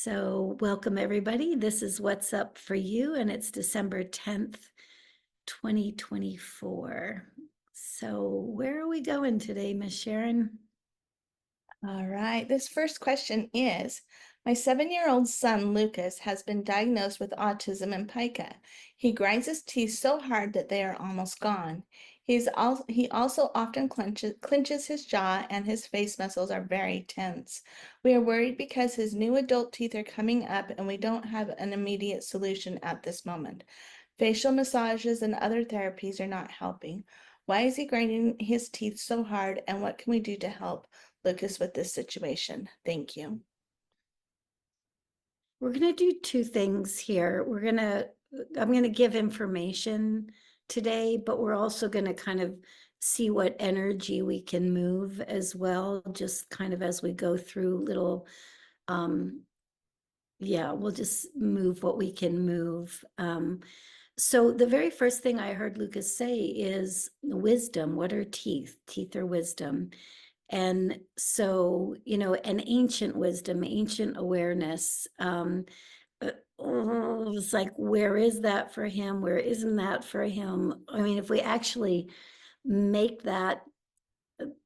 So welcome everybody. This is What's Up for You, and it's December 10th, 2024. So where are we going today, Miss Sharon? All right. This first question is, my 7-year-old son, Lucas, has been diagnosed with autism and pica. He grinds his teeth so hard that they are almost gone. He also often clenches his jaw and his face muscles are very tense. We are worried because his new adult teeth are coming up and we don't have an immediate solution at this moment. Facial massages and other therapies are not helping. Why is he grinding his teeth so hard, and what can we do to help Lucas with this situation? Thank you. We're going to do two things here. I'm going to give information today, but we're also going to kind of see what energy we can move as well, just kind of as we go through little, we'll just move what we can move. So the very first thing I heard Lucas say is wisdom. What are teeth? Teeth are wisdom. And so, an ancient wisdom, ancient awareness. It's like, where is that for him? Where isn't that for him? I mean, if we actually make that,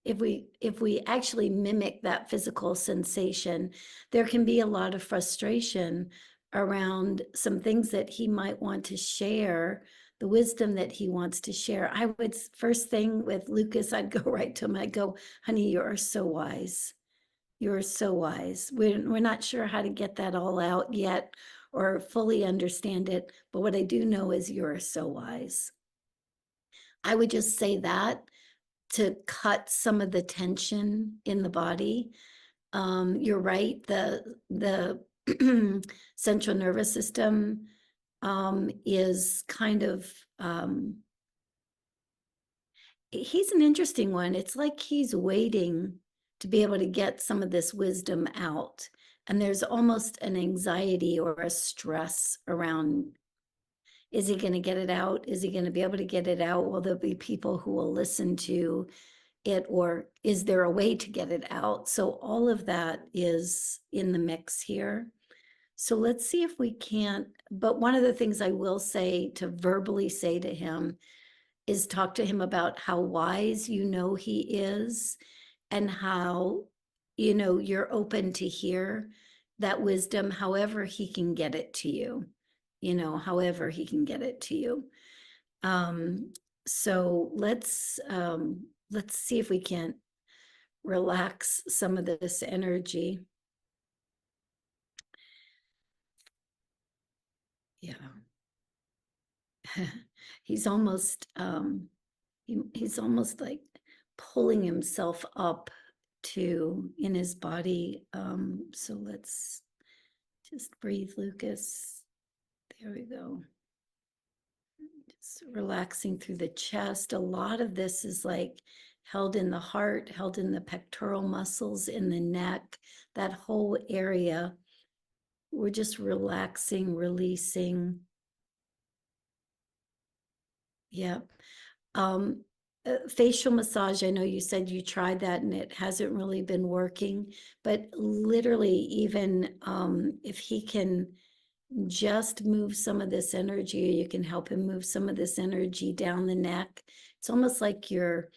if we actually mimic that physical sensation, there can be a lot of frustration around some things that he might want to share, the wisdom that he wants to share. I would, first thing with Lucas, I'd go right to him. I'd go, honey, you are so wise. You're so wise. We're not sure how to get that all out yet or fully understand it, but what I do know is you're so wise. I would just say that to cut some of the tension in the body. You're right, the central nervous system is kind of, he's an interesting one. It's like he's waiting to be able to get some of this wisdom out. And there's almost an anxiety or a stress around, is he going to get it out? Is he going to be able to get it out? Will there be people who will listen to it, or is there a way to get it out? So all of that is in the mix here. So let's see if we can't, but one of the things I will say, to verbally say to him, is talk to him about how wise he is, and how you're open to hear that wisdom however he can get it to you, however he can get it to you. So let's see if we can't relax some of this energy. Yeah. He's almost he's almost like pulling himself up in his body. So let's just breathe, Lucas. There we go. Just relaxing through the chest. A lot of this is like held in the heart, held in the pectoral muscles, in the neck, that whole area. We're just relaxing, releasing. Yep. Facial massage, I know you said you tried that and it hasn't really been working, but literally, even if he can just move some of this energy, or you can help him move some of this energy down the neck. It's almost like you're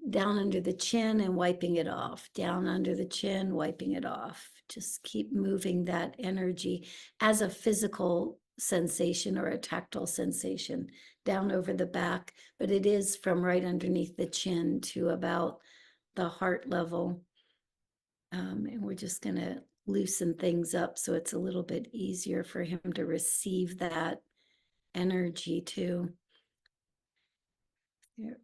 down under the chin and wiping it off, down under the chin, wiping it off. Just keep moving that energy as a physical sensation or a tactile sensation down over the back, but it is from right underneath the chin to about the heart level. And we're just going to loosen things up so it's a little bit easier for him to receive that energy too. Here.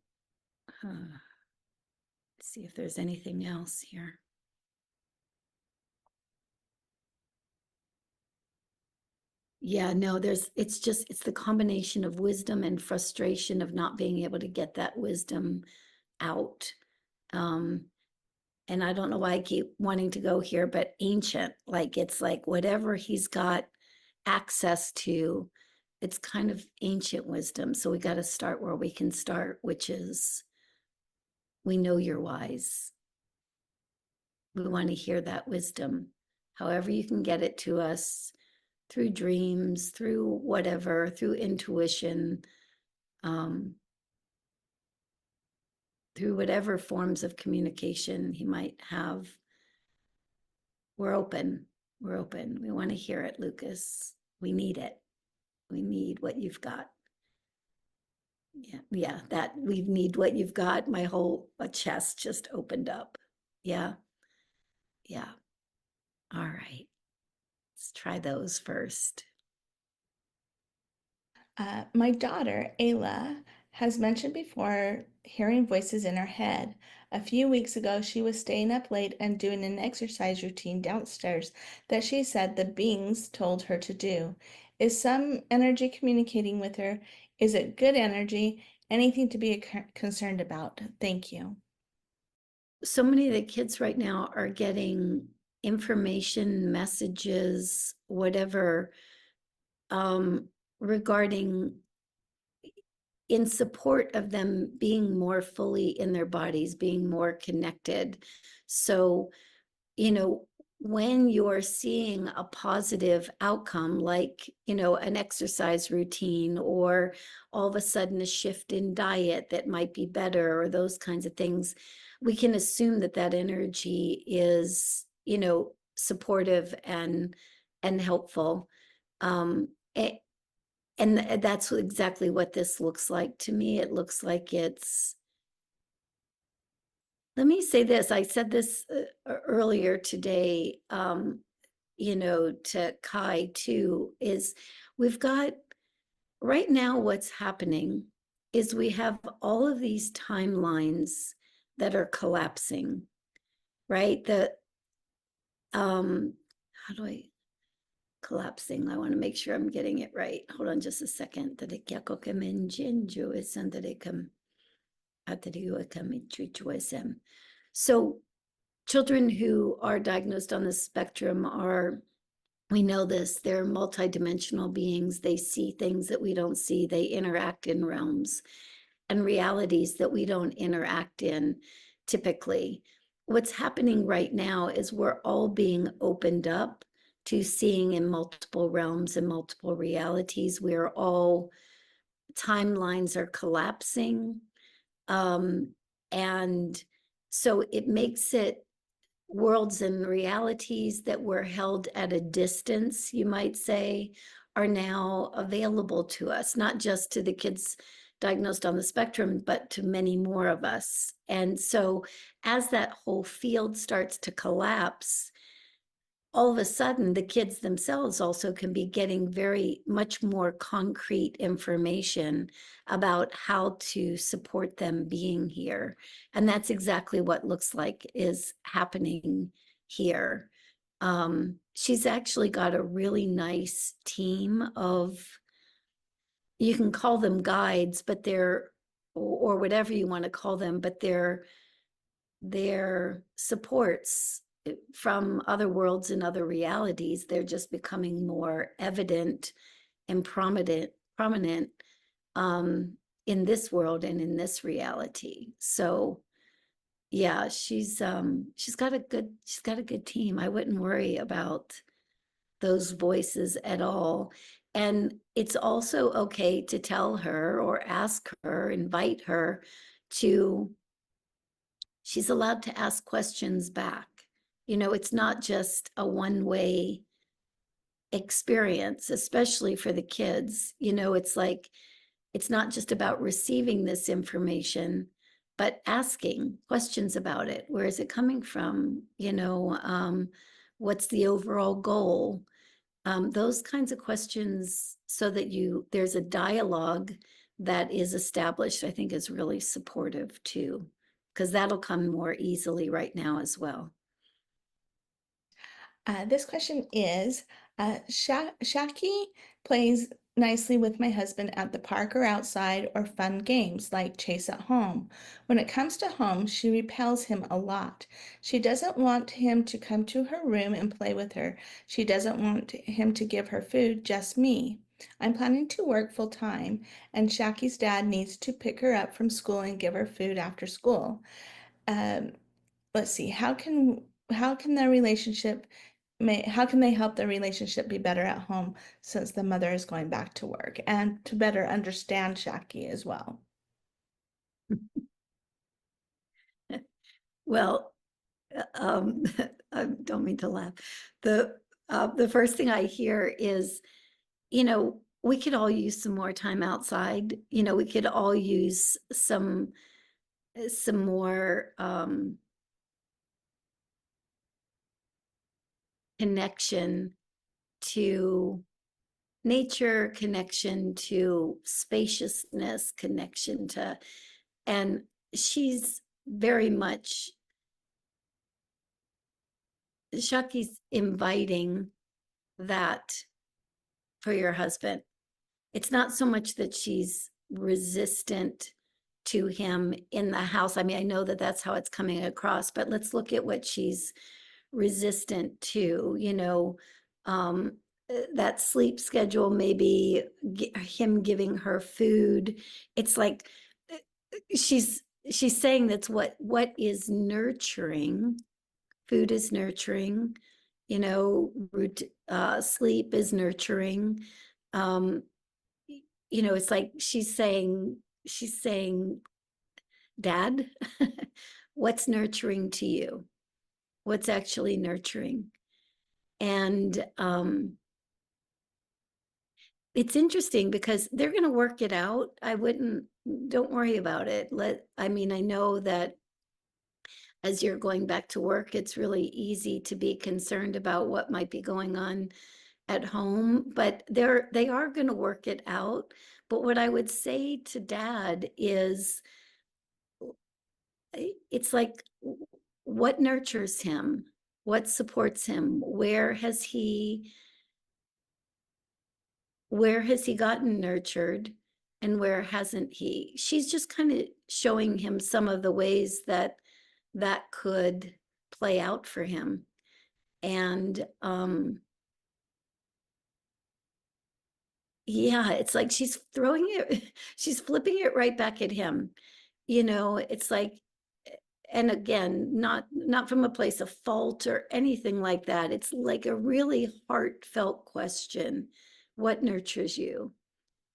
See if there's anything else here. Yeah, no, it's the combination of wisdom and frustration of not being able to get that wisdom out. And I don't know why I keep wanting to go here, but ancient, like it's like whatever he's got access to, it's kind of ancient wisdom. So we got to start where we can start, which is, we know you're wise. We want to hear that wisdom. however you can get it to us, through dreams, through whatever, through intuition, um, through whatever forms of communication he might have. We're open. We're open. We want to hear it, Lucas. We need it. We need what you've got. Yeah, that we need what you've got. My whole chest just opened up. Yeah, yeah. All right. Let's try those first. My daughter, Ayla, has mentioned before hearing voices in her head. A few weeks ago, she was staying up late and doing an exercise routine downstairs that she said the beings told her to do. Is some energy communicating with her? Is it good energy? Anything to be concerned about? Thank you. So many of the kids right now are getting information, messages, whatever, regarding in support of them being more fully in their bodies, being more connected. So, you know, when you're seeing a positive outcome, like, you know, an exercise routine, or all of a sudden a shift in diet that might be better, or those kinds of things, we can assume that that energy is, you know, supportive and helpful. Um, and that's exactly what this looks like to me. It looks like it's, let me say this, I said this earlier today, you know, to Kai too, is we've got, right now what's happening is we have all of these timelines that are collapsing, right? How do I, collapsing, I want to make sure I'm getting it right. Hold on just a second. So children who are diagnosed on the spectrum are, we know this, they're multidimensional beings. They see things that we don't see. They interact in realms and realities that we don't interact in typically. What's happening right now is we're all being opened up to seeing in multiple realms and multiple realities. We're all, timelines are collapsing. And so it makes it, worlds and realities that were held at a distance, you might say, are now available to us, not just to the kids diagnosed on the spectrum, but to many more of us. And so as that whole field starts to collapse, all of a sudden the kids themselves also can be getting very much more concrete information about how to support them being here. And that's exactly what looks like is happening here. She's actually got a really nice team of, you can call them guides, but they're, or whatever you want to call them, but they're supports from other worlds and other realities. They're just becoming more evident and prominent in this world and in this reality. So yeah, she's got a good team. I wouldn't worry about those voices at all. And it's also okay to tell her or ask her, invite her to, she's allowed to ask questions back. You know, it's not just a one-way experience, especially for the kids. You know, it's like, it's not just about receiving this information, but asking questions about it. Where is it coming from? You know, what's the overall goal? Those kinds of questions, so that there's a dialogue that is established, I think is really supportive too, because that'll come more easily right now as well. This question is, Shaki plays nicely with my husband at the park or outside, or fun games like chase at home. When it comes to home, she repels him a lot. She doesn't want him to come to her room and play with her. She doesn't want him to give her food, just me. I'm planning to work full time, and Shaki's dad needs to pick her up from school and give her food after school. Um, let's see, how can their relationship how can they help the relationship be better at home since the mother is going back to work, and to better understand Shaki as well? Well, I don't mean to laugh. The first thing I hear is, we could all use some more time outside. We could all use some more connection to nature, connection to spaciousness, connection to, and she's very much, Shaki's inviting that for your husband. It's not so much that she's resistant to him in the house. I mean, I know that that's how it's coming across, but let's look at what she's resistant to, that sleep schedule, maybe him giving her food. It's like she's saying that's what is nurturing. Food is nurturing, sleep is nurturing. It's like she's saying, Dad, what's nurturing to you? What's actually nurturing? And it's interesting because they're going to work it out. Don't worry about it. I know that as you're going back to work, it's really easy to be concerned about what might be going on at home, but they are going to work it out. But what I would say to Dad is, it's like, what nurtures him? What supports him? Where has he gotten nurtured, and where hasn't he? She's just kind of showing him some of the ways that could play out for him. And yeah, it's like she's she's flipping it right back at him. It's like, and again, not from a place of fault or anything like that. It's like a really heartfelt question. What nurtures you?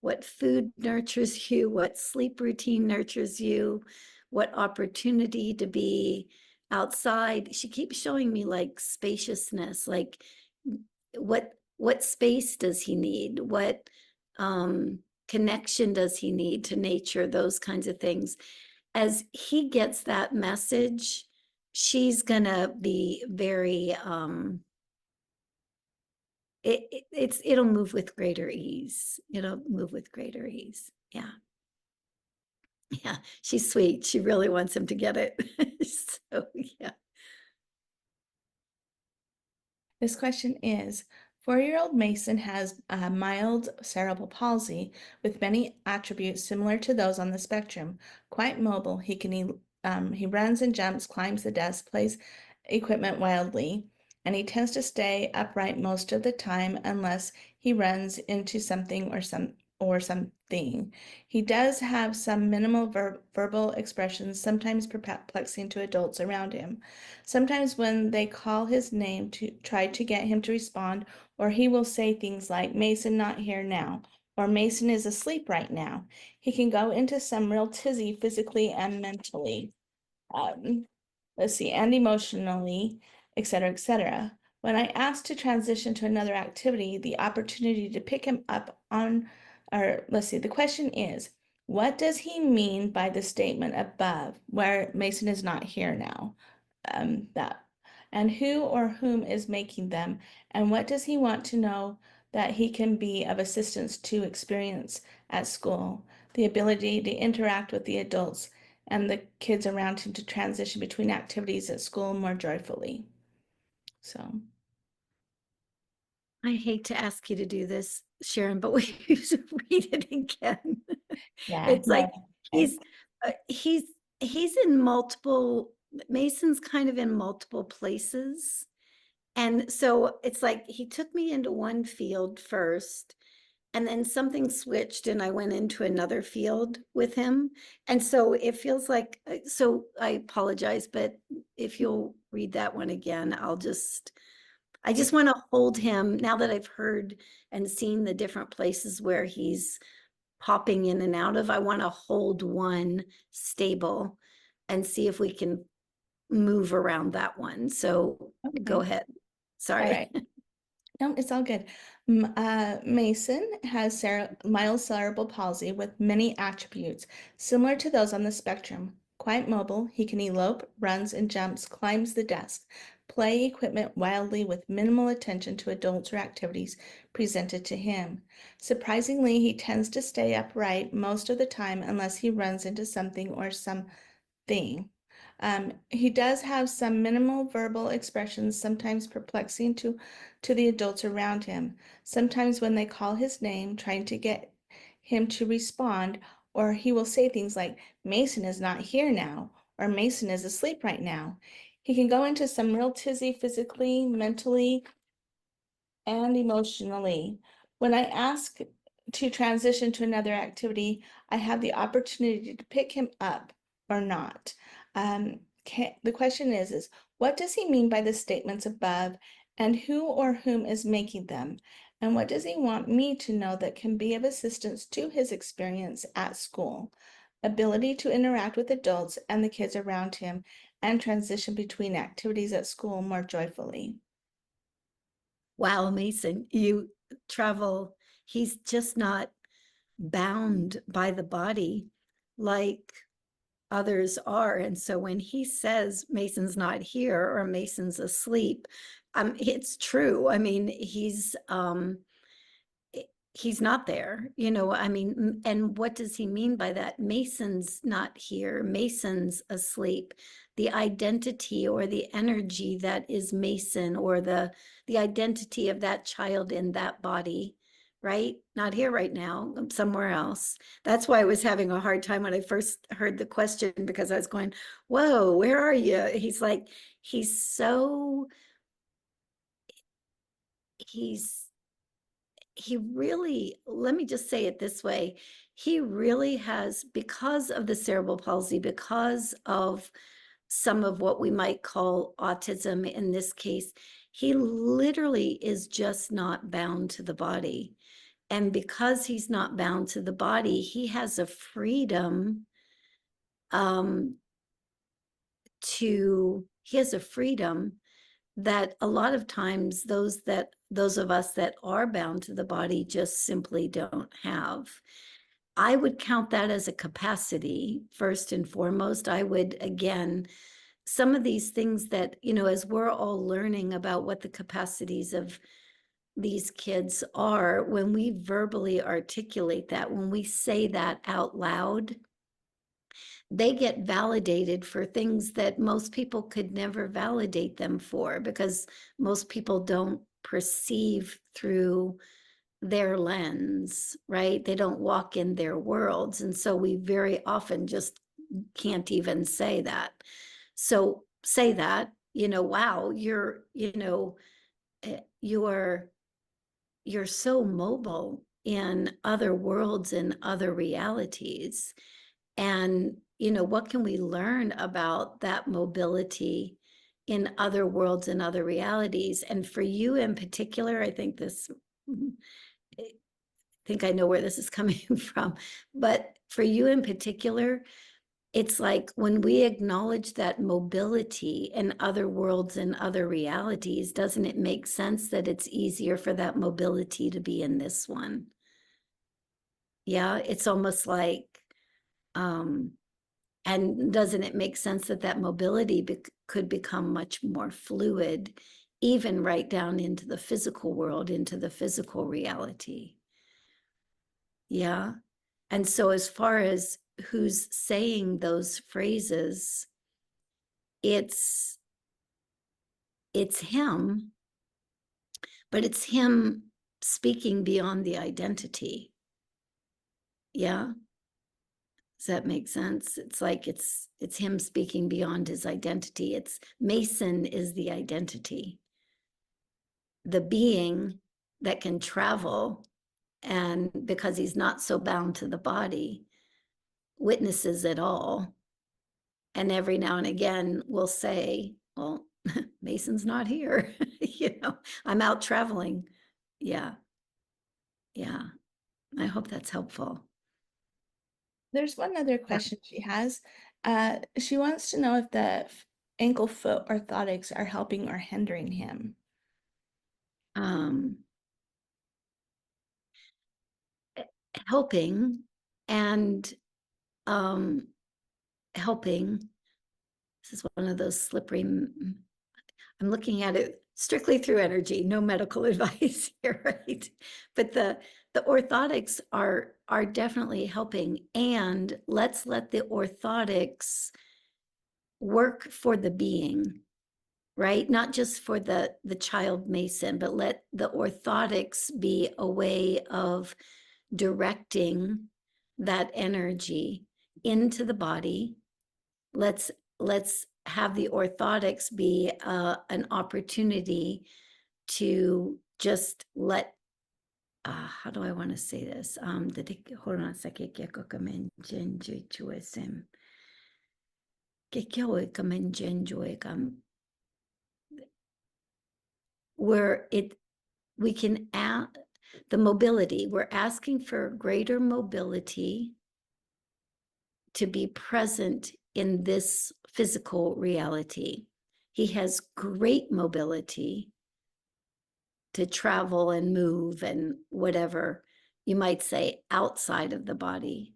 What food nurtures you? What sleep routine nurtures you? What opportunity to be outside? She keeps showing me like spaciousness, like what space does he need? What connection does he need to nature? Those kinds of things. As he gets that message, she's gonna be very it'll move with greater ease. It'll move with greater ease. Yeah. Yeah. She's sweet. She really wants him to get it. So yeah. This question is, 4-year-old Mason has mild cerebral palsy with many attributes similar to those on the spectrum. Quite mobile, he runs and jumps, climbs the desk, plays equipment wildly, and he tends to stay upright most of the time unless he runs into something or something. He does have some minimal verbal expressions, sometimes perplexing to adults around him. Sometimes when they call his name to try to get him to respond, or he will say things like, Mason not here now, or Mason is asleep right now. He can go into some real tizzy physically and mentally. And emotionally, etc., etc. When I asked to transition to another activity, the opportunity to pick him up on, the question is, what does he mean by the statement above, where Mason is not here now? That, and who or whom is making them, and what does he want to know that he can be of assistance to experience at school? The ability to interact with the adults and the kids around him to transition between activities at school more joyfully. So I hate to ask you to do this, Sharon, but we should read it again. yeah, It's like he's in multiple, Mason's kind of in multiple places. And so it's like he took me into one field first, and then something switched and I went into another field with him. And so it feels like, so I apologize, but if you'll read that one again, I'll just I just want to hold him now that I've heard and seen the different places where he's popping in and out of. I want to hold one stable and see if we can move around that one. So go Okay. ahead. All Sorry. right. No, it's all good. Mason has mild cerebral palsy with many attributes similar to those on the spectrum. Quite mobile, he can elope, runs and jumps, climbs the desk, play equipment wildly with minimal attention to adults or activities presented to him. Surprisingly, he tends to stay upright most of the time unless he runs into something or something. He does have some minimal verbal expressions, sometimes perplexing to the adults around him. Sometimes when they call his name, trying to get him to respond, or he will say things like, Mason is not here now, or Mason is asleep right now. He can go into some real tizzy physically, mentally, and emotionally. When I ask to transition to another activity, I have the opportunity to pick him up or not. The question is what does he mean by the statements above, and who or whom is making them? And what does he want me to know that can be of assistance to his experience at school? Ability to interact with adults and the kids around him and transition between activities at school more joyfully. Wow, Mason, you travel. He's just not bound by the body like others are. And so when he says Mason's not here or Mason's asleep, it's true. I mean, he's not there, I mean, and what does he mean by that? Mason's not here, Mason's asleep. The identity or the energy that is Mason, or the identity of that child in that body, right? Not here right now, somewhere else. That's why I was having a hard time when I first heard the question, because I was going, whoa, where are you? He's like, he's so, he's he really, let me just say it this way, he really has, because of the cerebral palsy, because of some of what we might call autism in this case, he literally is just not bound to the body. And because he's not bound to the body, he has a freedom um, he has a freedom that a lot of times those of us that are bound to the body just simply don't have. I would count that as a capacity first and foremost. I would, again, some of these things that, as we're all learning about what the capacities of these kids are, when we verbally articulate that, when we say that out loud, they get validated for things that most people could never validate them for, because most people don't perceive through their lens, right? They don't walk in their worlds. And so we very often just can't even say that. So say that, wow, you're so mobile in other worlds and other realities. And, what can we learn about that mobility in other worlds and other realities? And for you in particular, I think I know where this is coming from, but for you in particular, it's like when we acknowledge that mobility in other worlds and other realities, doesn't it make sense that it's easier for that mobility to be in this one? Yeah, it's almost like, and doesn't it make sense that that mobility could become much more fluid, even right down into the physical world, into the physical reality? Yeah. And so as far as who's saying those phrases, it's him, but it's him speaking beyond the identity. Yeah. Does that make sense? It's like it's him speaking beyond his identity. It's Mason is the identity, the being that can travel, and because he's not so bound to the body, witnesses it all. And every now and again will say, well, Mason's not here. know, I'm out traveling. Yeah. Yeah. I hope that's helpful. There's one other question she has. She wants to know if the ankle foot orthotics are helping or hindering him. Um, helping and helping. This is one of those slippery. I'm looking at it strictly through energy, no medical advice here, right? But the orthotics are definitely helping, and let's let the orthotics work for the being, right? Not just for the child mason, but let the orthotics be a way of directing that energy into the body. Let's have the orthotics be an opportunity to just let how do I want to say this? Hold on a second. Where we can add the mobility. We're asking for greater mobility to be present in this physical reality. He has great mobility to travel and move and whatever you might say outside of the body.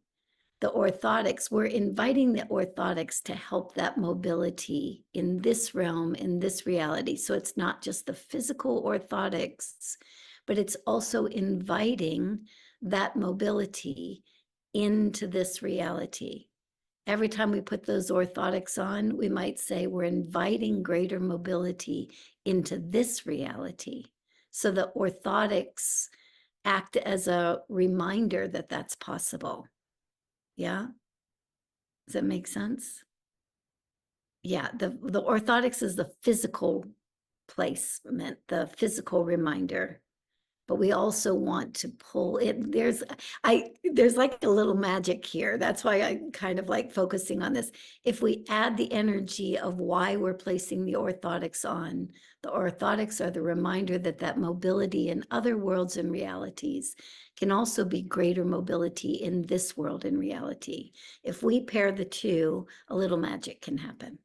The orthotics, we're inviting the orthotics to help that mobility in this realm, in this reality. So it's not just the physical orthotics, but it's also inviting that mobility into this reality. Every time we put those orthotics on, we might say we're inviting greater mobility into this reality. So the orthotics act as a reminder that that's possible. Yeah? Does that make sense? Yeah, the orthotics is the physical placement, the physical reminder. But we also want to pull it. There's like a little magic here. That's why I kind of like focusing on this. If we add the energy of why we're placing the orthotics on, the orthotics are the reminder that that mobility in other worlds and realities can also be greater mobility in this world and reality. If we pair the two, a little magic can happen.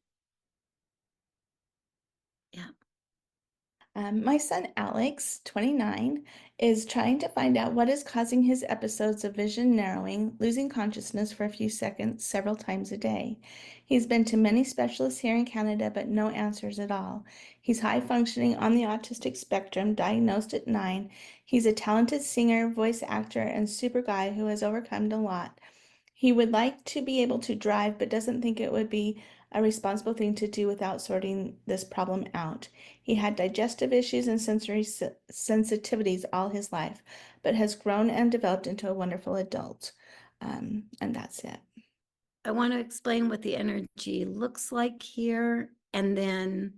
Yeah. My son Alex, 29, is trying to find out what is causing his episodes of vision narrowing, losing consciousness for a few seconds several times a day. He's been to many specialists here in Canada, but no answers at all. He's high functioning on the autistic spectrum, diagnosed at 9. He's a talented singer, voice actor, and super guy who has overcome a lot. He would like to be able to drive, but doesn't think it would be a responsible thing to do without sorting this problem out. He had digestive issues and sensory sensitivities all his life, but has grown and developed into a wonderful adult. And that's it. I want to explain what the energy looks like here, and then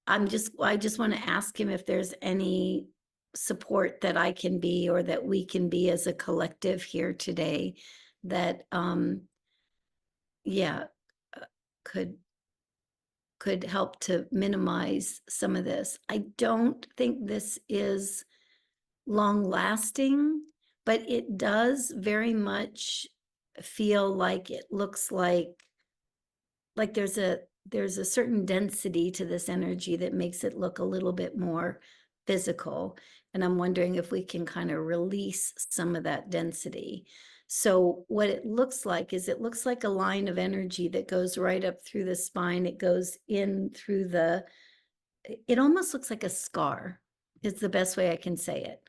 I just want to ask him if there's any support that I can be or that we can be as a collective here today that yeah could help to minimize some of this. I don't think this is long lasting, but it does very much feel like it looks like there's a certain density to this energy that makes it look a little bit more physical. And I'm wondering if we can kind of release some of that density. So what it looks like is it looks like a line of energy that goes right up through the spine. It goes in through it almost looks like a scar is the best way I can say it.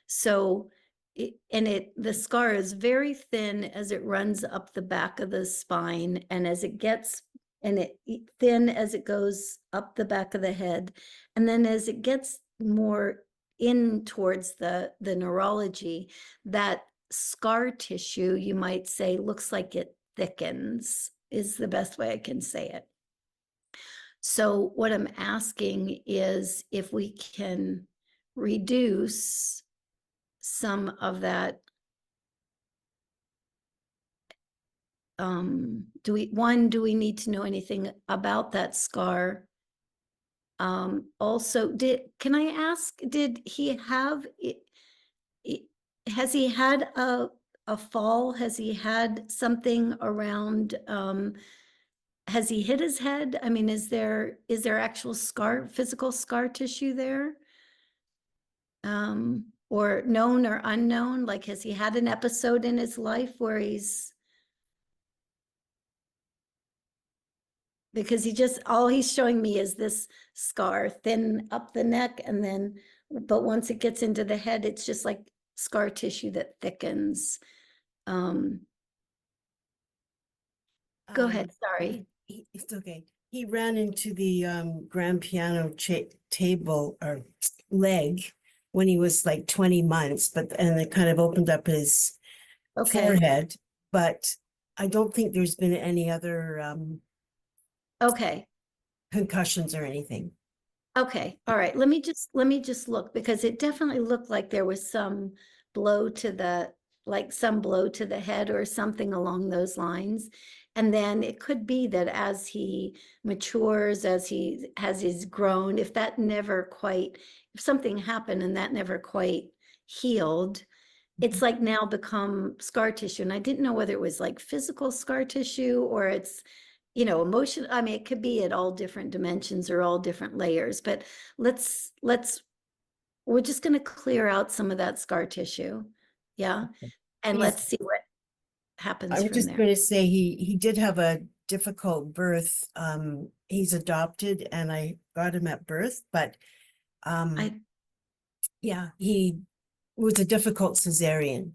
So the scar is very thin as it runs up the back of the spine, and as it gets thin as it goes up the back of the head, and then as it gets more in towards the neurology, that scar tissue, you might say, looks like it thickens, is the best way I can say it. So what I'm asking is if we can reduce some of that. Do we need to know anything about that scar Also, can I ask, did he have has he had a fall? Has he had something around, has he hit his head? I mean, is there actual physical scar tissue there? Or known or unknown? Like, has he had an episode in his life where because all he's showing me is this scar thin up the neck, and then, but once it gets into the head, it's just like scar tissue that thickens. Um, Go ahead, sorry. It's okay. He ran into the grand piano table or leg when he was like 20 months, and it kind of opened up his Okay, forehead. But I don't think there's been any other okay, concussions or anything. okay, all right. Let me just look, because it definitely looked like there was some blow to the head or something along those lines. And then it could be that as he matures, as he's grown, if something happened and that never quite healed, it's like now become scar tissue. And I didn't know whether it was like physical scar tissue or it's, emotion. I mean, it could be at all different dimensions or all different layers, but we're just going to clear out some of that scar tissue. Yeah. And He's- let's see what happens I was from just there. going to say he did have a difficult birth. He's adopted, and I got him at birth, but yeah, he was a difficult cesarean.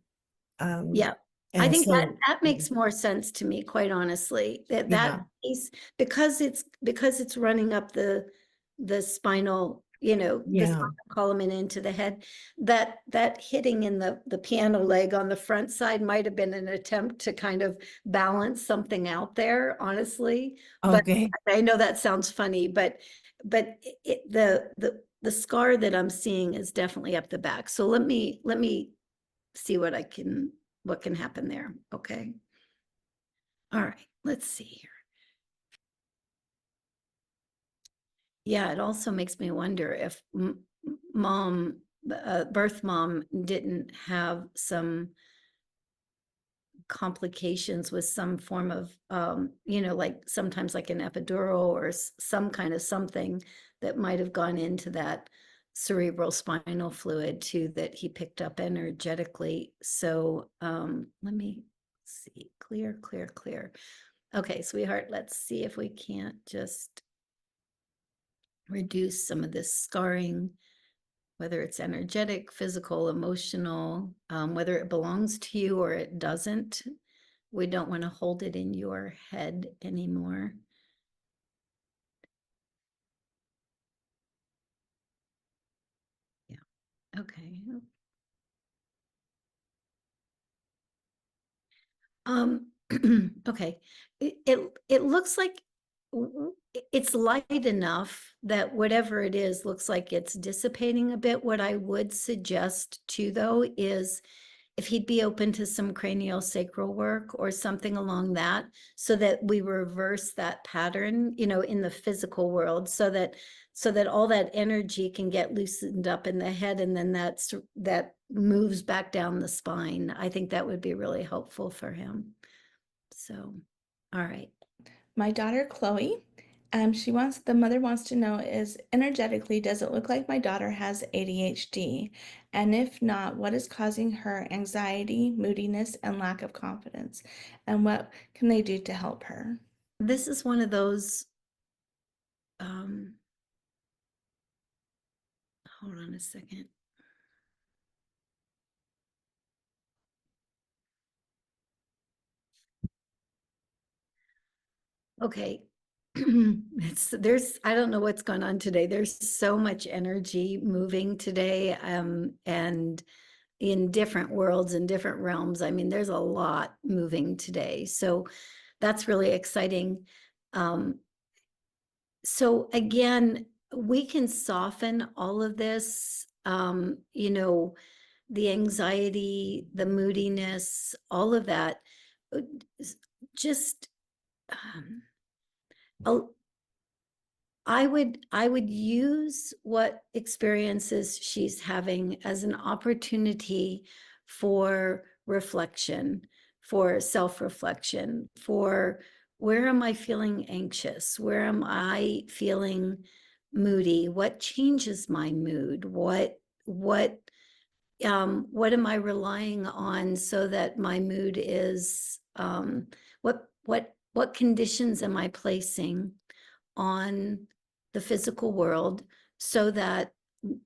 Yeah. I And think so, that makes more sense to me, quite honestly, Yeah. that piece, because it's running up the spinal, the Yeah. spinal column and into the head, that hitting in the piano leg on the front side might have been an attempt to kind of balance something out there, honestly. But Okay. I know that sounds funny, but the scar that I'm seeing is definitely up the back. So let me see what can happen there. Okay. All right, let's see here. Yeah, it also makes me wonder if mom, birth mom, didn't have some complications with some form of, like sometimes like an epidural or some kind of something that might have gone into that cerebral spinal fluid too, that he picked up energetically. So let me see. Clear, clear, clear. Okay, sweetheart, let's see if we can't just reduce some of this scarring, whether it's energetic, physical, emotional, whether it belongs to you or it doesn't. We don't want to hold it in your head anymore. Yeah, okay. Okay, it looks like it's light enough that whatever it is looks like it's dissipating a bit. What I would suggest too, though, is if he'd be open to some cranial sacral work or something along that, so that we reverse that pattern, in the physical world, so that all that energy can get loosened up in the head, and then that moves back down the spine. I think that would be really helpful for him. So, all right. My daughter Chloe, the mother wants to know, is energetically, does it look like my daughter has ADHD? And if not, what is causing her anxiety, moodiness, and lack of confidence? And what can they do to help her? This is one of those, hold on a second. Okay. I don't know what's going on today. There's so much energy moving today, and in different worlds and different realms. I mean, there's a lot moving today. So that's really exciting. So again, we can soften all of this, the anxiety, the moodiness, all of that. Just, I would use what experiences she's having as an opportunity for reflection, for self-reflection, for where am I feeling anxious? Where am I feeling moody? What changes my mood? What am I relying on so that my mood is what conditions am I placing on the physical world so that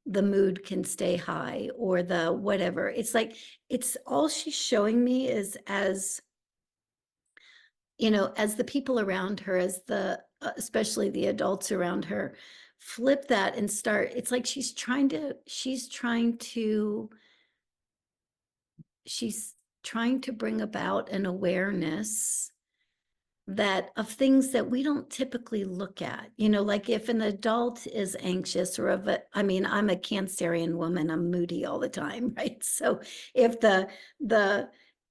the mood can stay high, or the whatever. It's like, it's all she's showing me is, as as the people around her, as the especially the adults around her, flip that and start. It's like she's trying to bring about an awareness that of things that we don't typically look at. Like if an adult is anxious, or I mean, I'm a Cancerian woman, I'm moody all the time, right? So if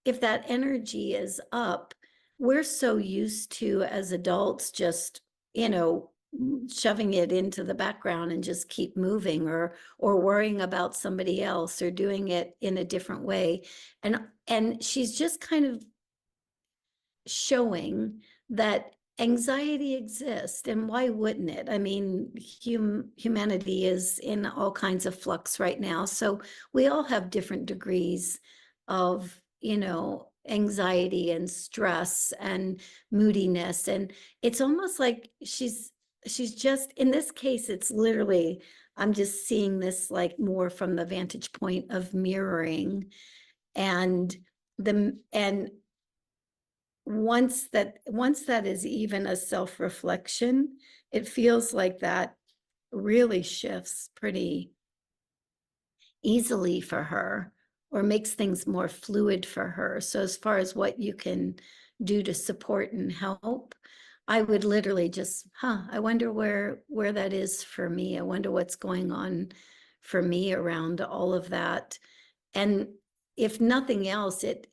if that energy is up, we're so used to, as adults, just, shoving it into the background and just keep moving, or worrying about somebody else, or doing it in a different way. And she's just kind of showing that anxiety exists, and why wouldn't it? I mean, humanity is in all kinds of flux right now, so we all have different degrees of, anxiety and stress and moodiness. And it's almost like she's just, in this case, it's literally, I'm just seeing this like more from the vantage point of mirroring. And and once that is even a self-reflection, it feels like that really shifts pretty easily for her, or makes things more fluid for her. So as far as what you can do to support and help, I would literally just, I wonder where that is for me. I wonder what's going on for me around all of that. And if nothing else, it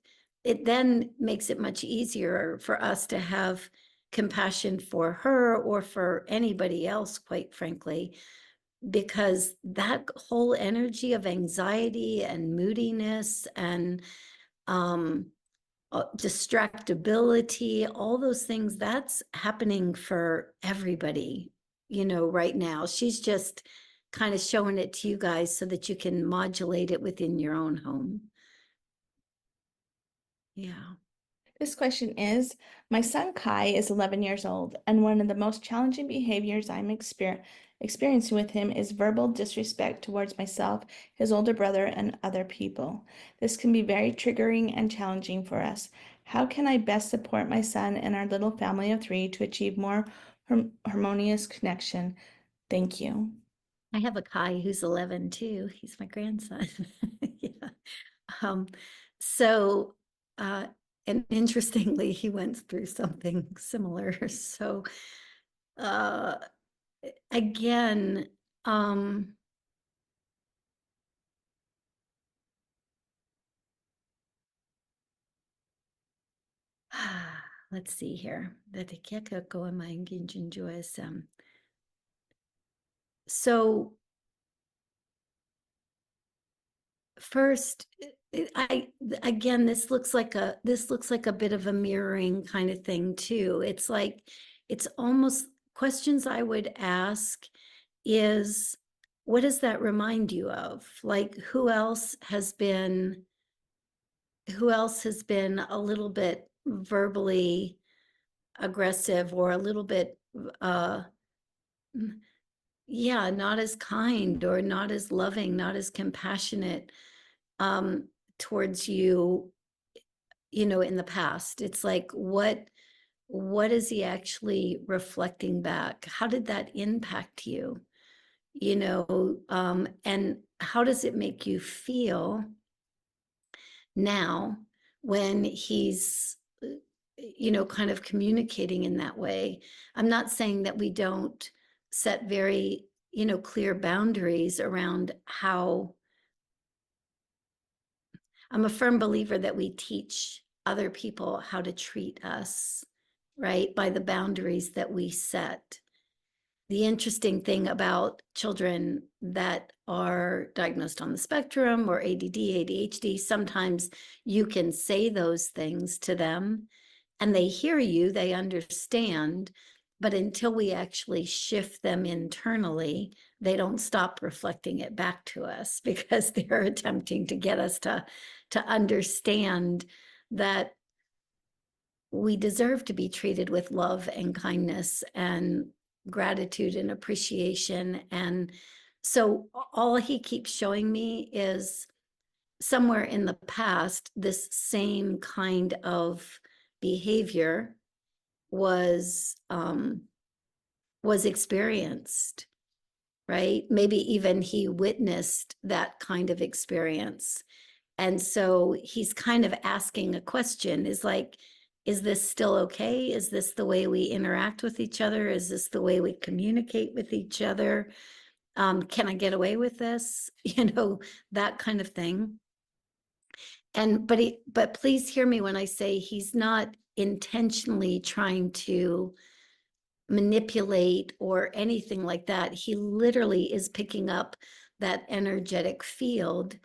then makes it much easier for us to have compassion for her, or for anybody else, quite frankly, because that whole energy of anxiety and moodiness and distractibility, all those things, that's happening for everybody, right now. She's just kind of showing it to you guys so that you can modulate it within your own home. Yeah. This question is, my son Kai is 11 years old, and one of the most challenging behaviors I'm experiencing with him is verbal disrespect towards myself, his older brother, and other people. This can be very triggering and challenging for us. How can I best support my son and our little family of 3 to achieve more harmonious connection? Thank you. I have a Kai who's 11 too. He's my grandson. Yeah. Um, so, and interestingly, he went through something similar. So, uh, again, let's see here. So first, again, this looks like a bit of a mirroring kind of thing too. It's like, it's almost, questions I would ask is, what does that remind you of? Like, who else has been a little bit verbally aggressive, or a little bit yeah, not as kind, or not as loving, not as compassionate towards you, in the past? It's like, what is he actually reflecting back? How did that impact you? And how does it make you feel now when he's kind of communicating in that way? I'm not saying that we don't set very clear boundaries around how. I'm a firm believer that we teach other people how to treat us, right, by the boundaries that we set. the interesting thing about children that are diagnosed on the spectrum or ADD, ADHD, sometimes you can say those things to them and they hear you, they understand, but until we actually shift them internally, they don't stop reflecting it back to us because they're attempting to get us to understand that we deserve to be treated with love and kindness and gratitude and appreciation. And so all he keeps showing me is somewhere in the past, this same kind of behavior was experienced, right? Maybe even he witnessed that kind of experience. And so he's kind of asking a question, is like, is this still okay? Is this the way we interact with each other? Is this the way we communicate with each other? Can I get away with this? You know, that kind of thing. And but please hear me when I say he's not intentionally trying to manipulate or anything like that. He literally is picking up that energetic field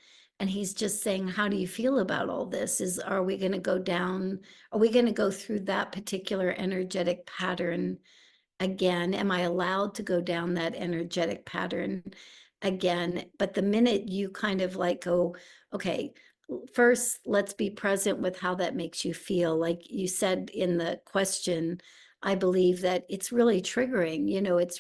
and he's just saying, how do you feel about all this? Are we going to go down? Are we going to go through that particular energetic pattern again? Am I allowed to go down that energetic pattern again? But the minute you kind of like go, okay, first let's be present with how that makes you feel. Like you said in the question, I believe that it's really triggering, you know, it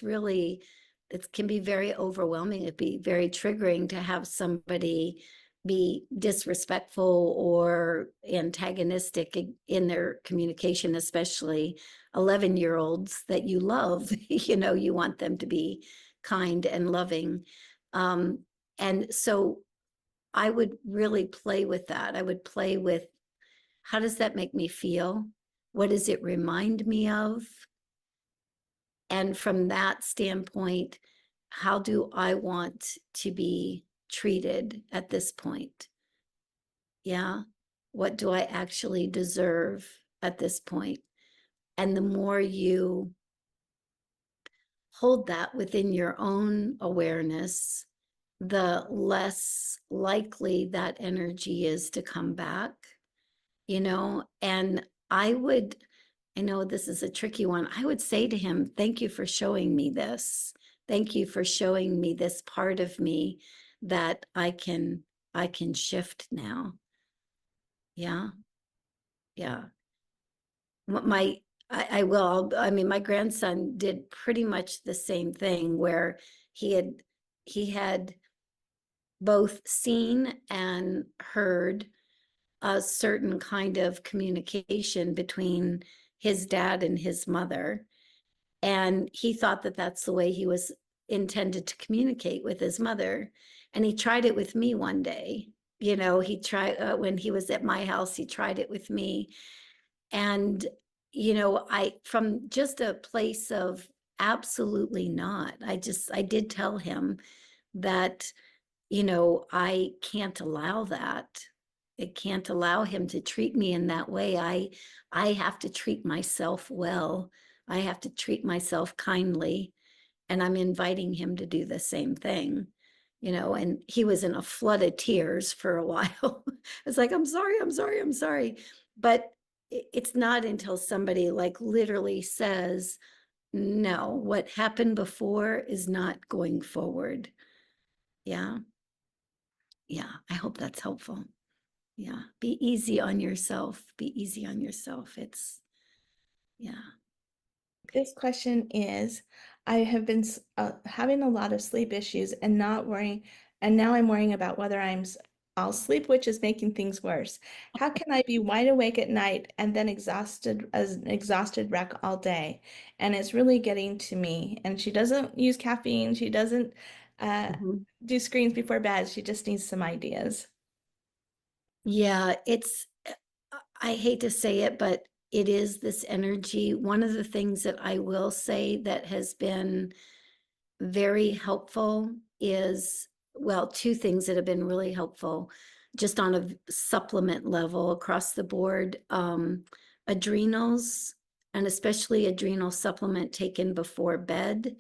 can be very overwhelming. It'd be very triggering to have somebody be disrespectful or antagonistic in their communication, especially 11-year-olds that you love. You know, you want them to be kind and loving. And so I would really play with that. I would play with, how does that make me feel? What does it remind me of? And from that standpoint, how do I want to be treated at this point? Yeah. What do I actually deserve at this point? And the more you hold that within your own awareness, the less likely that energy is to come back, you know? And I know this is a tricky one. I would say to him, thank you for showing me this. Thank you for showing me this part of me that I can shift now. Yeah. Yeah. I will. I mean, my grandson did pretty much the same thing where he had both seen and heard a certain kind of communication between his dad and his mother. And he thought that that's the way he was intended to communicate with his mother. And he tried it with me one day. You know, he tried when he was at my house, he tried it with me. And, you know, from just a place of absolutely not, I did tell him that, you know, I can't allow that. It can't allow him to treat me in that way. I have to treat myself well. I have to treat myself kindly. And I'm inviting him to do the same thing, you know, and he was in a flood of tears for a while. It's like, I'm sorry, I'm sorry, I'm sorry. But it's not until somebody like literally says, no, what happened before is not going forward. Yeah. Yeah. I hope that's helpful. Yeah. Be easy on yourself. Be easy on yourself. Yeah. This question is, I have been having a lot of sleep issues and not worrying, and now I'm worrying about whether I'll sleep, which is making things worse. How can I be wide awake at night and then exhausted as an exhausted wreck all day? And it's really getting to me. And she doesn't use caffeine. She doesn't Mhm. do screens before bed. She just needs some ideas. Yeah. I hate to say it, but it is this energy. One of the things that I will say that has been very helpful is, well, two things that have been really helpful just on a supplement level across the board. Adrenals, and especially adrenal supplement taken before bed,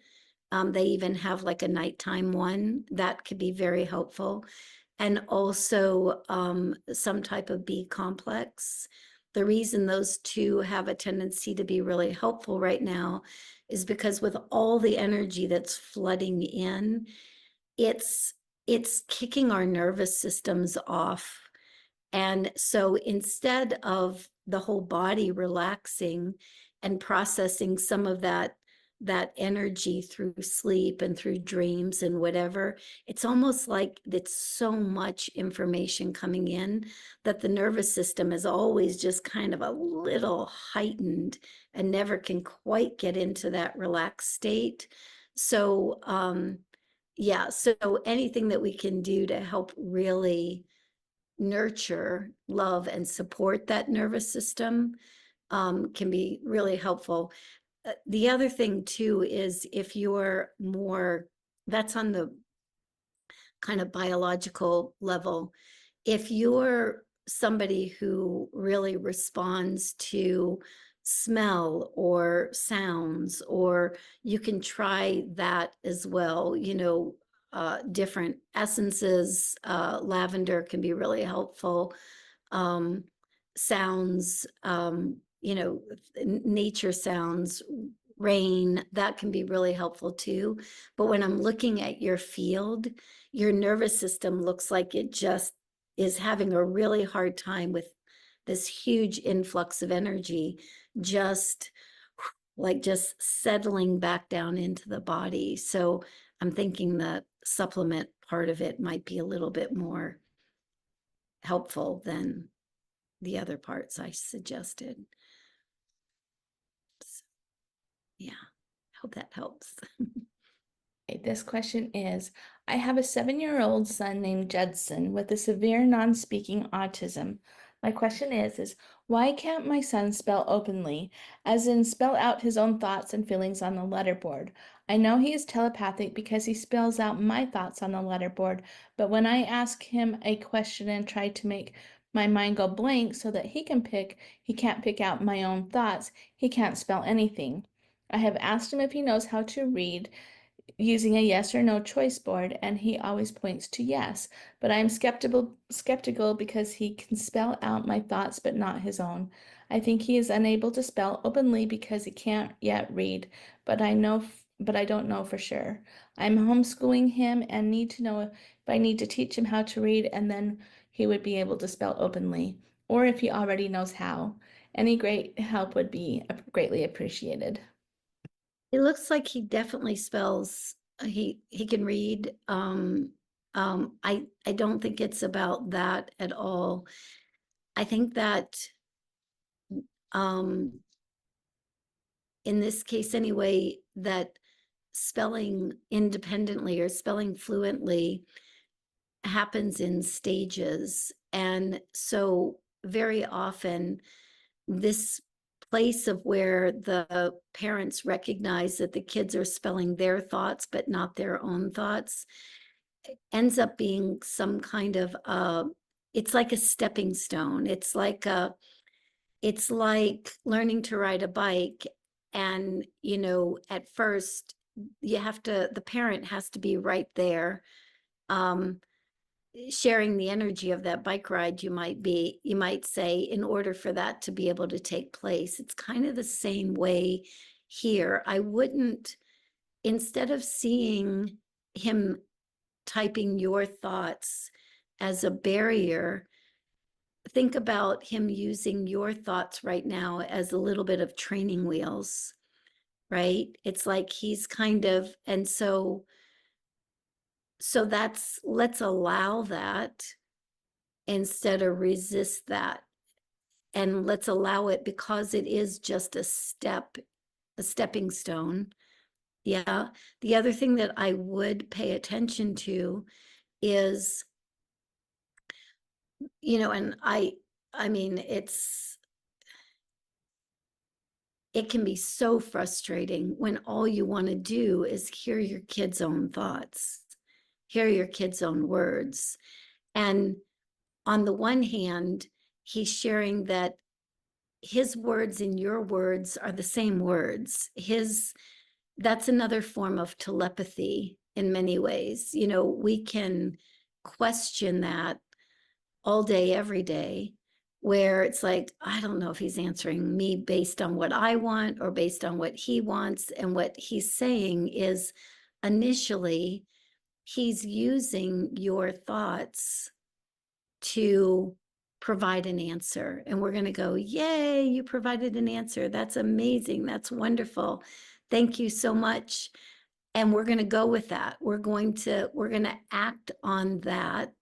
They even have like a nighttime one that could be very helpful. And also some type of B complex. The reason those two have a tendency to be really helpful right now is because with all the energy that's flooding in, it's kicking our nervous systems off. And so instead of the whole body relaxing and processing some of that energy through sleep and through dreams and whatever, it's almost like it's so much information coming in that the nervous system is always just kind of a little heightened and never can quite get into that relaxed state. So yeah, so anything that we can do to help really nurture, love, and support that nervous system can be really helpful. The other thing too is if you're more, that's on the kind of biological level. If you're somebody who really responds to smell or sounds, or you can try that as well, you know, different essences, lavender can be really helpful. Sounds, you know, nature sounds, rain, that can be really helpful too. But when I'm looking at your field, your nervous system looks like it just is having a really hard time with this huge influx of energy, just like just settling back down into the body. So I'm thinking the supplement part of it might be a little bit more helpful than the other parts I suggested. So, yeah, hope that helps. Okay, this question is, I have a 7-year-old son named Judson with a severe non-speaking autism. My question is why can't my son spell openly, as in spell out his own thoughts and feelings on the letterboard? I know he is telepathic because he spells out my thoughts on the letterboard, but when I ask him a question and try to make my mind go blank so that he can't pick out my own thoughts, he can't spell anything. I have asked him if he knows how to read using a yes or no choice board, and he always points to yes. But I'm skeptical because he can spell out my thoughts but not his own. I think he is unable to spell openly because he can't yet read, but I don't know for sure. I'm homeschooling him and need to know if I need to teach him how to read, and then he would be able to spell openly, or if he already knows how. Any great help would be greatly appreciated. It looks like he definitely spells, he can read. I don't think it's about that at all. I think that in this case anyway, that spelling independently or spelling fluently happens in stages. And so very often this place of where the parents recognize that the kids are spelling their thoughts but not their own thoughts ends up being some kind of it's like a stepping stone. It's like learning to ride a bike. And you know, at first the parent has to be right there, sharing the energy of that bike ride. You might say, in order for that to be able to take place. It's kind of the same way here. I wouldn't, instead of seeing him typing your thoughts as a barrier, think about him using your thoughts right now as a little bit of training wheels, right? It's like he's kind of, and so that's, let's allow that instead of resist that. And let's allow it because it is just a stepping stone. Yeah. The other thing that I would pay attention to is, you know, and I mean, it can be so frustrating when all you want to do is hear your kid's own thoughts, hear your kid's own words. And on the one hand, he's sharing that his words and your words are the same words. that's another form of telepathy in many ways. You know, we can question that all day, every day, where it's like, I don't know if he's answering me based on what I want or based on what he wants. And what he's saying is initially, he's using your thoughts to provide an answer. And we're going to go, yay, you provided an answer. That's amazing. That's wonderful. Thank you so much. And we're going to go with that. We're going to act on that.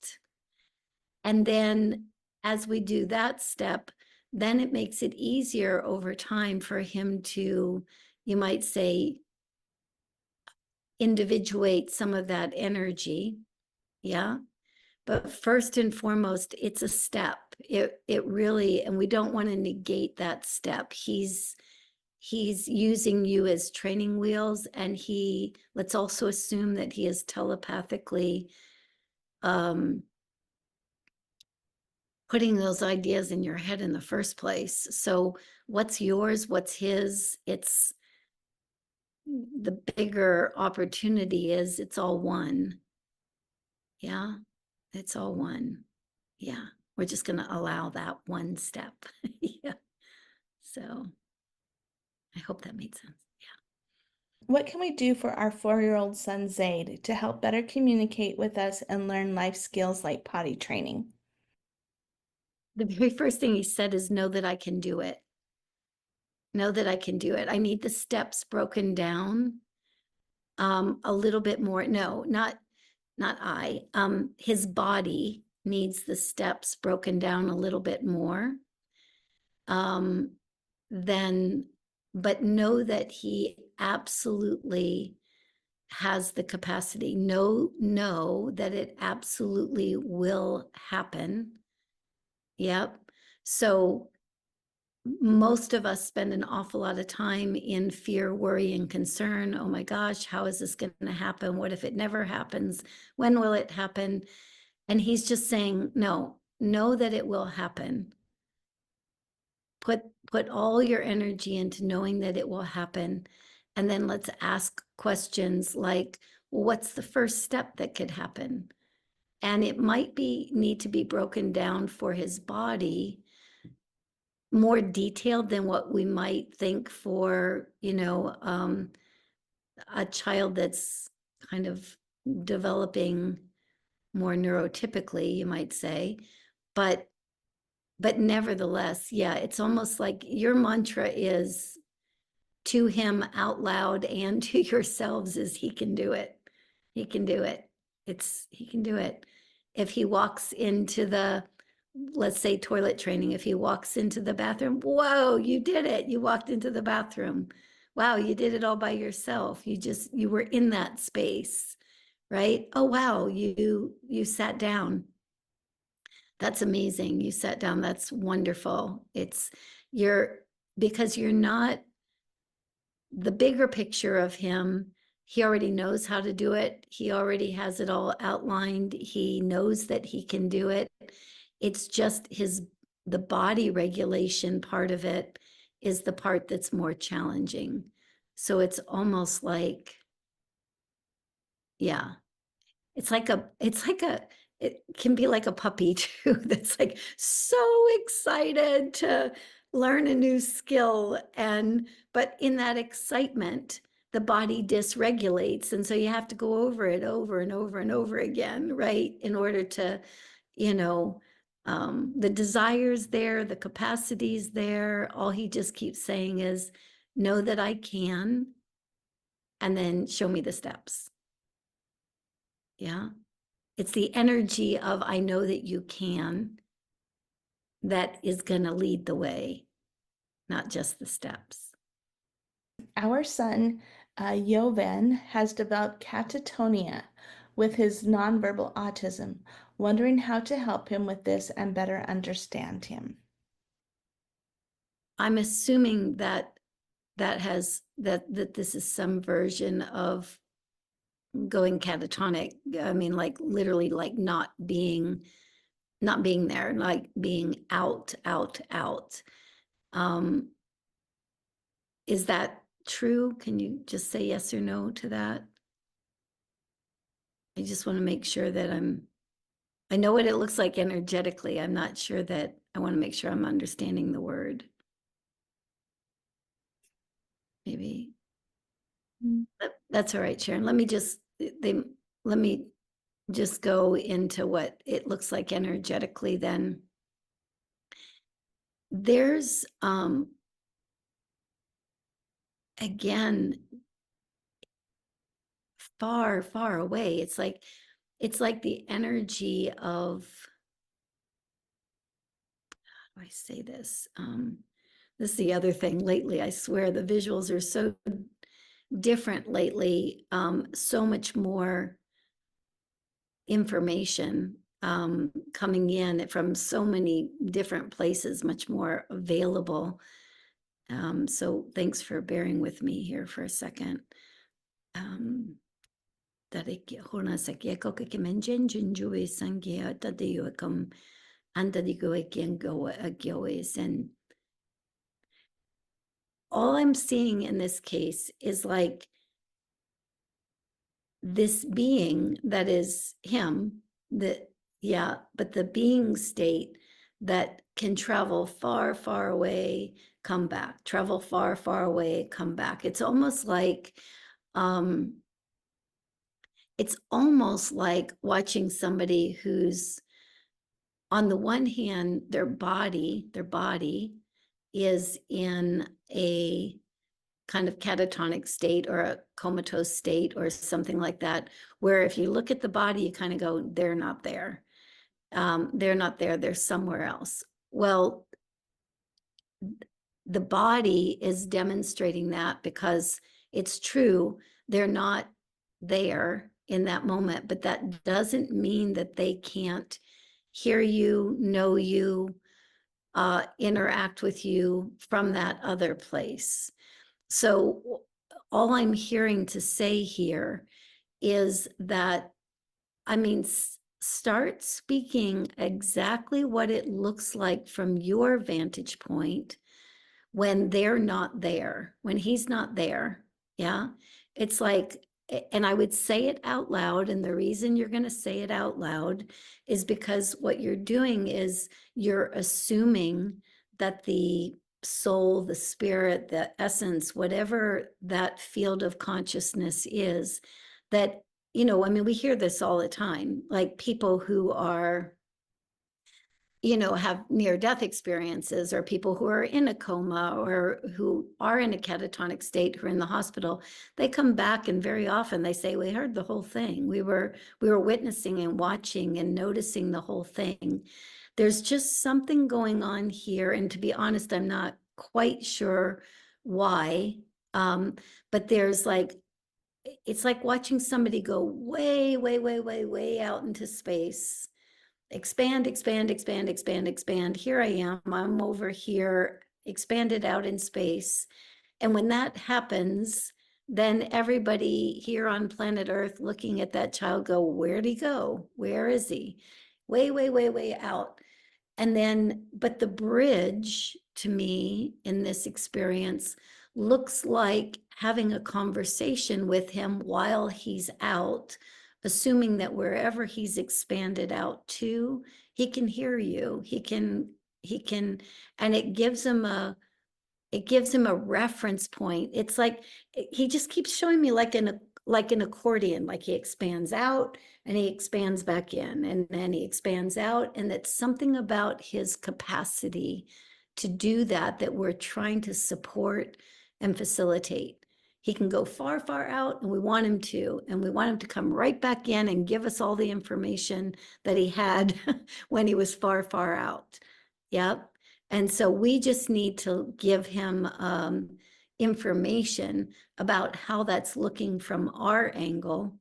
And then as we do that step, then it makes it easier over time for him to, you might say, individuate some of that energy. Yeah. But first and foremost, it's a step. It really, and we don't want to negate that step. He's using you as training wheels, and let's also assume that he is telepathically putting those ideas in your head in the first place. So what's yours, what's his? It's the bigger opportunity is it's all one. Yeah, it's all one. Yeah, we're just going to allow that one step. Yeah. So I hope that made sense. Yeah. What can we do for our 4-year-old son Zaid to help better communicate with us and learn life skills like potty training? The very first thing he said is, know that I can do it. Know that I can do it. I need the steps broken down a little bit more. No, not I. His body needs the steps broken down a little bit more. Then, but know that he absolutely has the capacity. Know that it absolutely will happen. Yep. So most of us spend an awful lot of time in fear, worry, and concern. Oh my gosh, how is this going to happen? What if it never happens? When will it happen? And he's just saying, no, know that it will happen. Put all your energy into knowing that it will happen. And then let's ask questions like, well, what's the first step that could happen? And it might need to be broken down for his body, more detailed than what we might think for, a child that's kind of developing more neurotypically, you might say. But nevertheless, yeah, it's almost like your mantra is to him out loud and to yourselves is he can do it. He can do it. He can do it. If he walks into let's say toilet training, if he walks into the bathroom, whoa, you did it. You walked into the bathroom. Wow, you did it all by yourself. You were in that space, right? Oh, wow, you sat down. That's amazing. You sat down. That's wonderful. Because you're not the bigger picture of him. He already knows how to do it. He already has it all outlined. He knows that he can do it. It's just the body regulation part of it is the part that's more challenging. So it's almost like, yeah, it can be like a puppy too, that's like so excited to learn a new skill. But in that excitement, the body dysregulates. And so you have to go over it over and over and over again, right? In order to, the desire's there, the capacity's there. All he just keeps saying is, know that I can, and then show me the steps. Yeah. It's the energy of, I know that you can, that is going to lead the way, not just the steps. Our son, Jovan, has developed catatonia with his nonverbal autism, wondering how to help him with this and better understand him. I'm assuming that this is some version of going catatonic. I mean, like literally like not being there, like being out. Is that true? Can you just say yes or no to that? I just want to make sure that I know what it looks like energetically. I'm not sure that I want to make sure I'm understanding the word. Maybe. That's all right, Sharon. Let me just go into what it looks like energetically then. There's again, far, far away. It's like the energy of, how do I say this? This is the other thing lately. I swear the visuals are so different lately. So much more information coming in from so many different places, much more available. So thanks for bearing with me here for a second. And all I'm seeing in this case is like this being that is him, that, yeah, but the being state that can travel far, far away, come back, travel far, far away, come back. It's almost like watching somebody who's, on the one hand, their body is in a kind of catatonic state or a comatose state or something like that, where if you look at the body, you kind of go, they're not there. They're not there, they're somewhere else. Well, the body is demonstrating that because it's true, they're not there in that moment, but that doesn't mean that they can't hear you, know you, interact with you from that other place. So all I'm hearing to say here is that, I mean, start speaking exactly what it looks like from your vantage point when they're not there, when he's not there. Yeah. It's like, and I would say it out loud. And the reason you're going to say it out loud is because what you're doing is you're assuming that the soul, the spirit, the essence, whatever that field of consciousness is, that, you know, I mean, we hear this all the time, like people who are, you know, have near-death experiences, or people who are in a coma or who are in a catatonic state, who are in the hospital, they come back and very often they say, we heard the whole thing. We were witnessing and watching and noticing the whole thing. There's just something going on here. And to be honest, I'm not quite sure why. But there's like, it's like watching somebody go way, way, way, way, way out into space. Expand, expand, expand, expand, expand. Here I am, I'm over here, expanded out in space. And when that happens, then everybody here on planet Earth looking at that child go, where'd he go? Where is he? Way, way, way, way out. And then, but the bridge to me in this experience looks like having a conversation with him while he's out, assuming that wherever he's expanded out to, he can hear you. He can, and it gives him a reference point. It's like, he just keeps showing me like an accordion, like he expands out and he expands back in, and then he expands out. And that's something about his capacity to do that we're trying to support and facilitate. He can go far, far out, and we want him to, and we want him to come right back in and give us all the information that he had when he was far, far out. Yep. And so we just need to give him information about how that's looking from our angle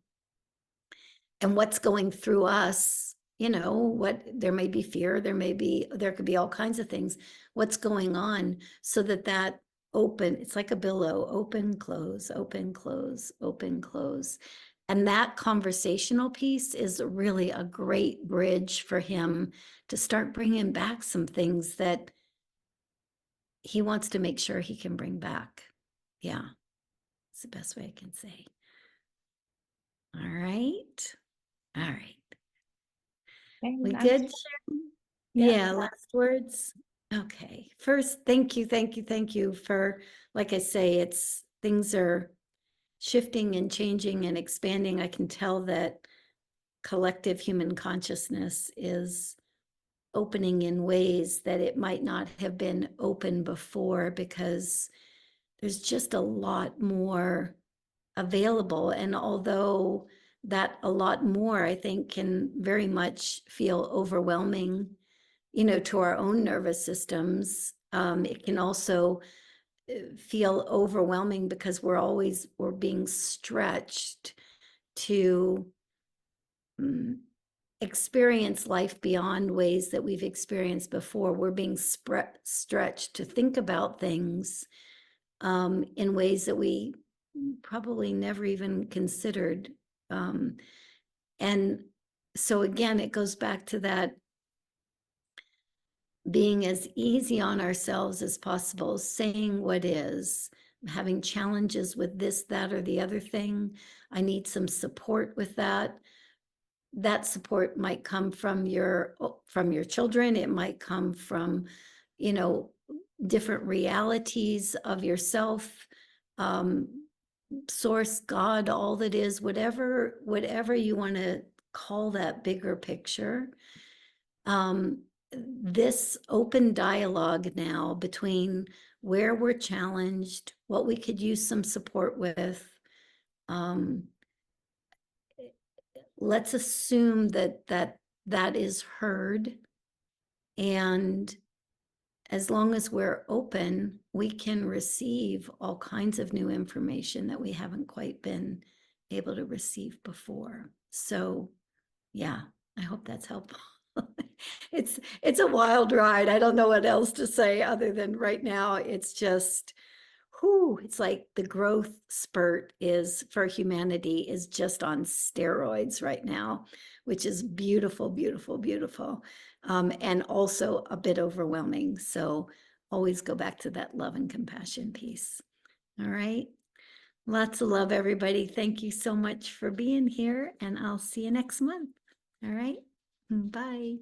and what's going through us. You know, what, there may be fear, there could be all kinds of things, what's going on, so that open, it's like a billow, open, close, open, close, open, close. And that conversational piece is really a great bridge for him to start bringing back some things that he wants to make sure he can bring back. Yeah. It's the best way I can say. All right. All right. Okay, We last good, one. Sharon? Yeah. Yeah, last words. Okay. First, thank you for, like I say, things are shifting and changing and expanding. I can tell that collective human consciousness is opening in ways that it might not have been open before, because there's just a lot more available. And although that a lot more, I think, can very much feel overwhelming, to our own nervous systems, it can also feel overwhelming because we're being stretched to experience life beyond ways that we've experienced before. We're being stretched to think about things in ways that we probably never even considered. And so again, it goes back to that being as easy on ourselves as possible, saying what is, having challenges with this, that, or the other thing. I need some support with that. That support might come from your children. It might come from, different realities of yourself, source, God, all that is, whatever you want to call that bigger picture. This open dialogue now between where we're challenged, what we could use some support with, let's assume that is heard. And as long as we're open, we can receive all kinds of new information that we haven't quite been able to receive before. So yeah, I hope that's helpful. It's a wild ride. I don't know what else to say other than right now it's just, it's like the growth spurt for humanity is just on steroids right now, which is beautiful, beautiful, beautiful. And also a bit overwhelming. So always go back to that love and compassion piece. All right. Lots of love, everybody. Thank you so much for being here, and I'll see you next month. All right. Bye.